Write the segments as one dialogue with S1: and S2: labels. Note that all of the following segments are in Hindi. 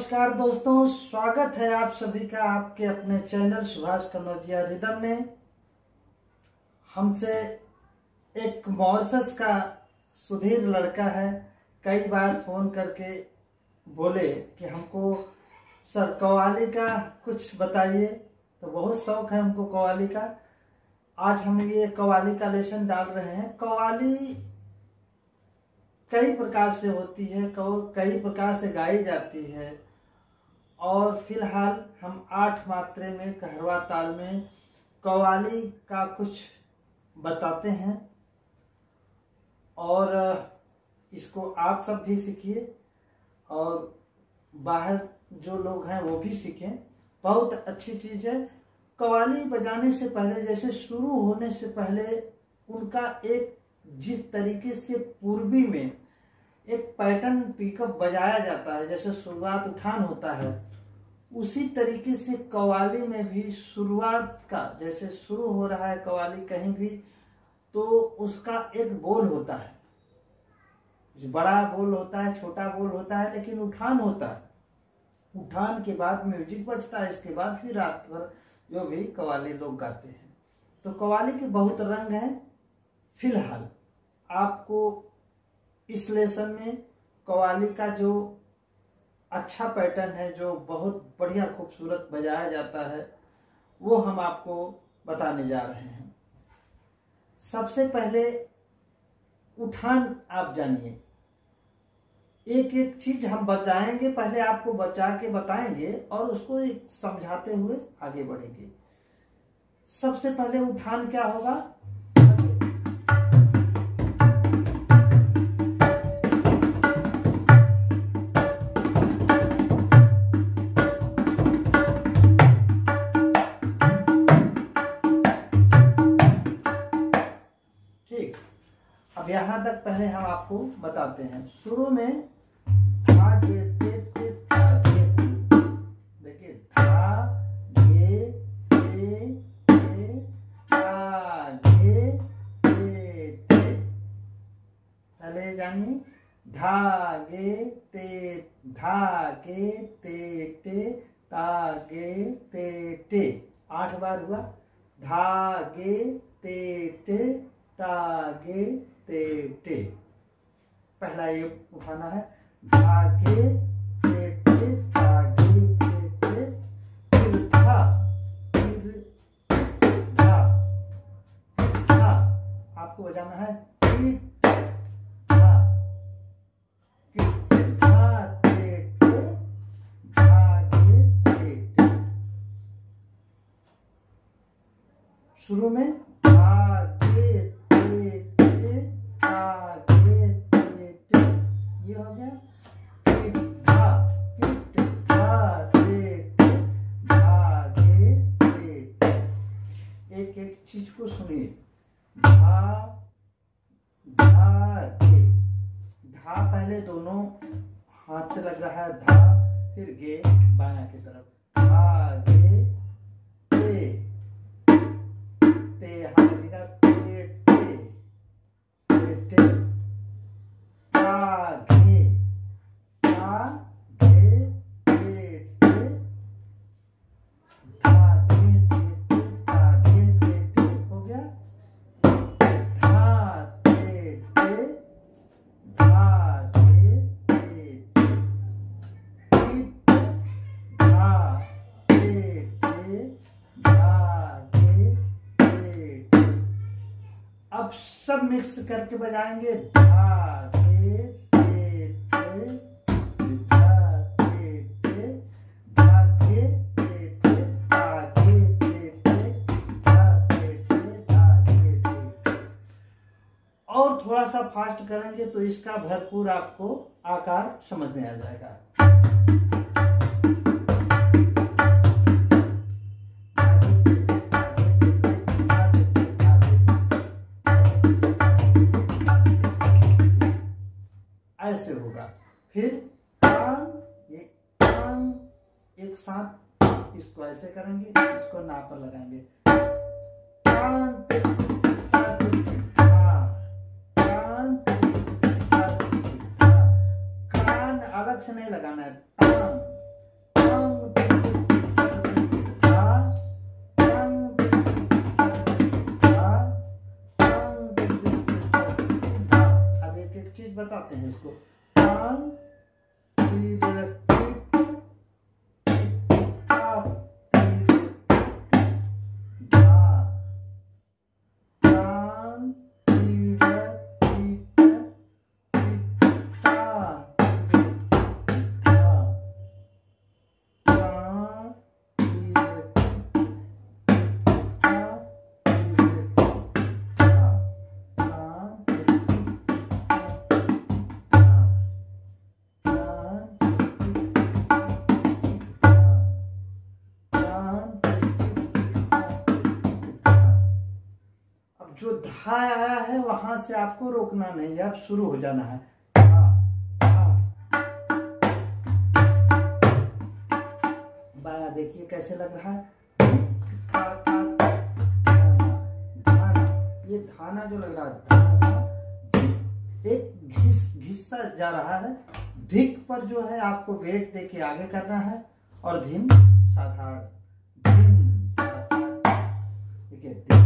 S1: नमस्कार दोस्तों, स्वागत है आप सभी का आपके अपने चैनल सुभाष कनौजिया रिदम में। हमसे एक मॉरिशस का सुधीर लड़का है, कई बार फोन करके बोले कि हमको सर कव्वाली का कुछ बताइए। तो बहुत शौक है हमको कव्वाली का। आज हम ये कव्वाली का लेसन डाल रहे हैं। कव्वाली कई प्रकार से होती है, कई प्रकार से गाई जाती है और फिलहाल हम 8 मात्रे में कहरवा ताल में कव्वाली का कुछ बताते हैं और इसको आप सब भी सीखिए और बाहर जो लोग हैं वो भी सीखें। बहुत अच्छी चीज़ है। कव्वाली बजाने से पहले, जैसे शुरू होने से पहले उनका एक जिस तरीके से पूर्वी में एक पैटर्न पिकअप बजाया जाता है, जैसे शुरुआत उठान होता है, उसी तरीके से कव्वाली में भी शुरुआत का, जैसे शुरू हो रहा है कव्वाली कहीं भी, तो उसका एक बोल होता है, बड़ा बोल होता है, छोटा बोल होता है, लेकिन उठान होता है। उठान के बाद म्यूजिक बजता है, इसके बाद फिर रात भर जो भी कव्वाली लोग गाते हैं। तो कव्वाली के बहुत रंग हैं। फिलहाल आपको इस लेसन में कव्वाली का जो अच्छा पैटर्न है, जो बहुत बढ़िया खूबसूरत बजाया जाता है, वो हम आपको बताने जा रहे हैं। सबसे पहले उठान आप जानिए। एक एक चीज हम बजाएंगे, पहले आपको बचा के बताएंगे और उसको एक समझाते हुए आगे बढ़ेंगे। सबसे पहले उठान क्या होगा? ठीक, अब यहां तक पहले हम आपको बताते हैं। शुरू में धा गे ते ते धा गे ते, देखिए धा गे ते ते धा गे ते ते। पहले जानिए, धा गे ते धा गे ते ते ता गे ते ते। 8 बार हुआ। धा गे ते ते ता गे ते ते। पहला ये उठाना है, धागे ते ते धागे ते ते, फिर धा, फिर धा, धा आपको बजाना है, फिर धा, फिर धा ते ते धागे ते ते। शुरू में धागे ते ते धागे ते ते, ये हो गया। एक एक चीज को सुनिए। धा धा गे, धा पहले दोनों हाथ से लग रहा है, धा, फिर गे बायां की तरफ, धा गे ते ते, हाथ लगेगा ते ते ते ते, धा गे धा गे ते ते, धा गे ते ते धा गे ते ते, हो गया। धा ते ते धा गे ते ते, धा ते ते धा गे ते ते। अब सब मिक्स करके बजाएंगे। धा गे ते ते धा गे ते धा गे ते ते धा गे ते ते धा गे ते धा गे ते। और थोड़ा सा फास्ट करेंगे तो इसका भरपूर आपको आकार समझ में आ जाएगा। ऐसे होगा। फिर कान, ये कान एक साथ इसको ऐसे करेंगे, इसको ना पर लगाएंगे। कान कान कान अलग से नहीं लगाना है। तान बताते हैं इसको। तान जो धा आया है वहां से आपको रोकना नहीं है, अब शुरू हो जाना है। बाया देखिए कैसे लग रहा है। ये धाना जो लग रहा है, धाना एक घिस्सा जा रहा है। धिक पर जो है आपको वेट देके आगे करना है और धिन साधारण। देखिए धिन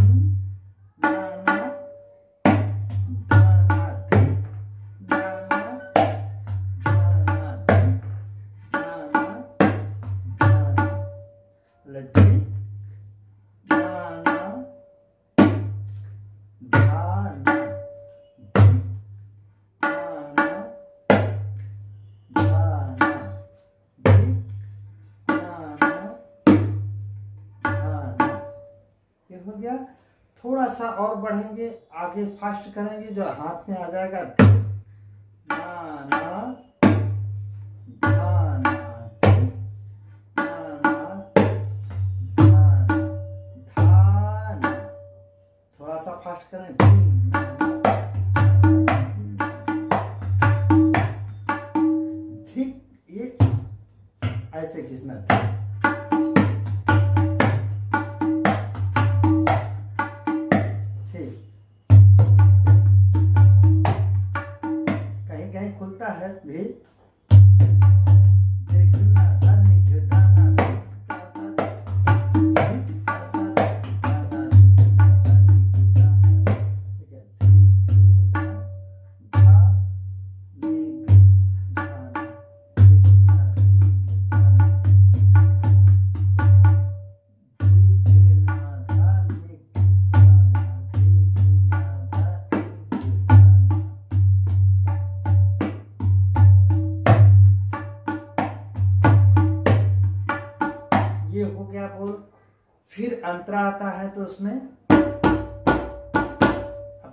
S1: हो गया। थोड़ा सा और बढ़ेंगे, आगे फास्ट करेंगे, जो हाथ में आ जाएगा। थोड़ा सा फास्ट करें। ठीक, ये ऐसे घिसना। खुलता है भी। ये हो गया बोल। फिर अंतरा आता है तो उसमें अब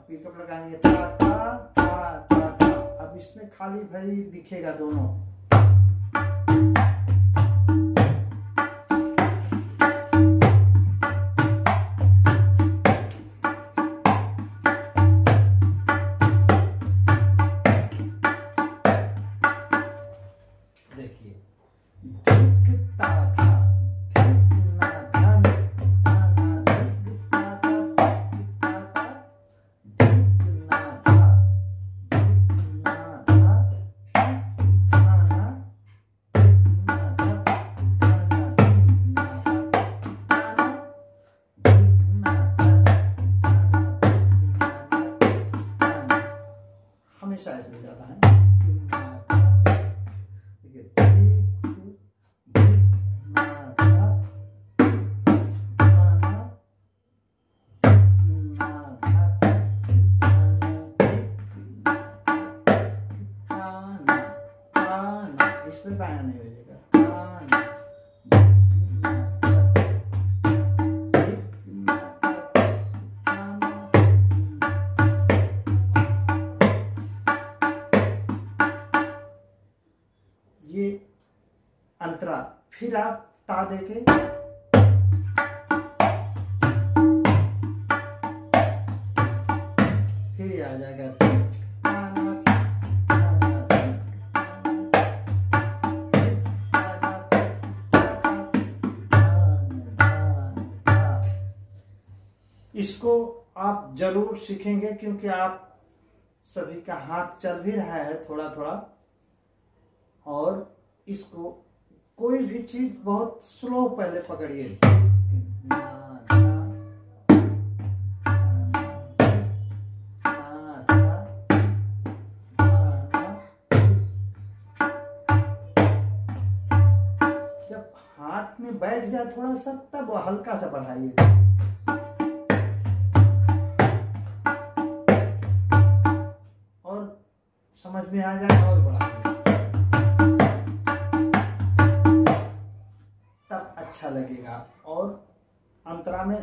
S1: पिकअप लगाएंगे ता ता ता ता ता। अब इसमें खाली भाई दिखेगा दोनों। देखिए हमेशा ऐसे हो जाता है। इसमें बाया नहीं हो जाएगा। ये अंतरा। फिर आप ता देके फिर आ जाएगा। इसको आप जरूर सीखेंगे क्योंकि आप सभी का हाथ चल भी रहा है थोड़ा थोड़ा। और इसको कोई भी चीज बहुत स्लो पहले पकड़िए। हाथ में बैठ जाए थोड़ा सा, तब हल्का सा बढ़ाइए और समझ में आ जाए और बढ़ाइए, तब अच्छा लगेगा। और अंतरा में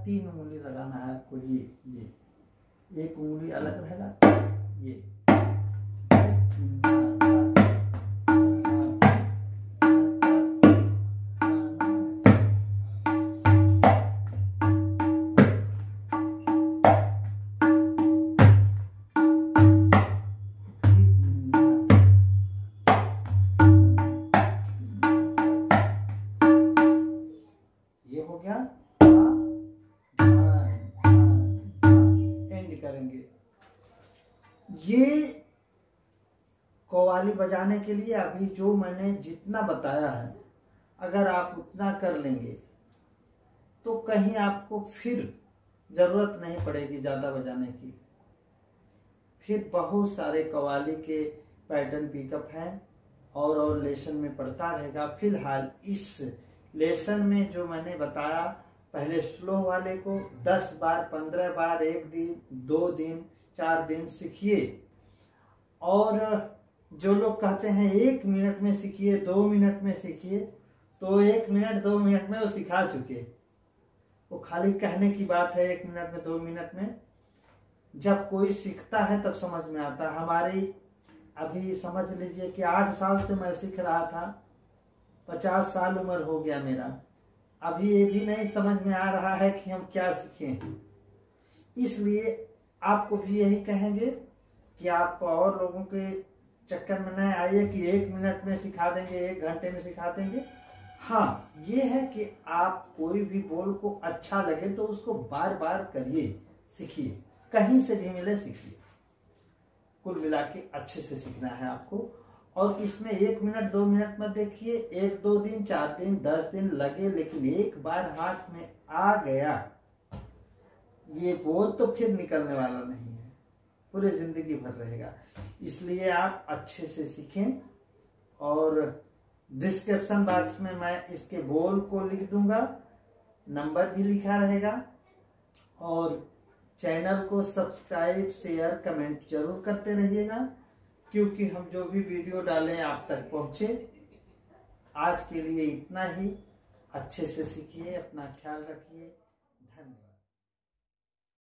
S1: तीन उंगली लगाना है आपको, ये एक उंगली अलग रहेगा, ये हो गया। एंड करेंगे। ये कव्वाली बजाने के लिए अभी जो मैंने जितना बताया है, अगर आप उतना कर लेंगे तो कहीं आपको फिर जरूरत नहीं पड़ेगी ज्यादा बजाने की। फिर बहुत सारे कव्वाली के पैटर्न पिकअप हैं और लेसन में पढ़ता रहेगा। फिलहाल इस लेसन में जो मैंने बताया, पहले स्लो वाले को 10 बार 15 बार, 1 दिन 2 दिन 4 दिन सीखिए। और जो लोग कहते हैं 1 मिनट में सीखिए, 2 मिनट में सीखिए, तो 1 मिनट 2 मिनट में वो सिखा चुके। वो खाली कहने की बात है 1 मिनट में 2 मिनट में। जब कोई सीखता है तब समझ में आता है। हमारी अभी समझ लीजिए कि 8 साल से मैं सीख रहा था, 50 साल उम्र हो गया मेरा, अभी ये भी नहीं समझ में आ रहा है कि हम क्या सीखें। इसलिए आपको भी यही कहेंगे कि आप और लोगों के चक्कर में न आइए कि 1 मिनट में सिखा देंगे, 1 घंटे में सिखा देंगे। हाँ, ये है कि आप कोई भी बोल को अच्छा लगे तो उसको बार बार करिए, सीखिए, कहीं से भी मिले सीखिए। कुल मिला के अच्छे से सीखना है आपको। और इसमें 1 मिनट 2 मिनट मत देखिए, 1 2 दिन 4 दिन 10 दिन लगे, लेकिन एक बार हाथ में आ गया ये बोल तो फिर निकलने वाला नहीं है, पूरे जिंदगी भर रहेगा। इसलिए आप अच्छे से सीखें। और डिस्क्रिप्शन बॉक्स में मैं इसके बोल को लिख दूंगा, नंबर भी लिखा रहेगा। और चैनल को सब्सक्राइब शेयर कमेंट जरूर करते रहिएगा, क्योंकि हम जो भी वीडियो डालें आप तक पहुंचे। आज के लिए इतना ही। अच्छे से सीखिए, अपना ख्याल रखिए।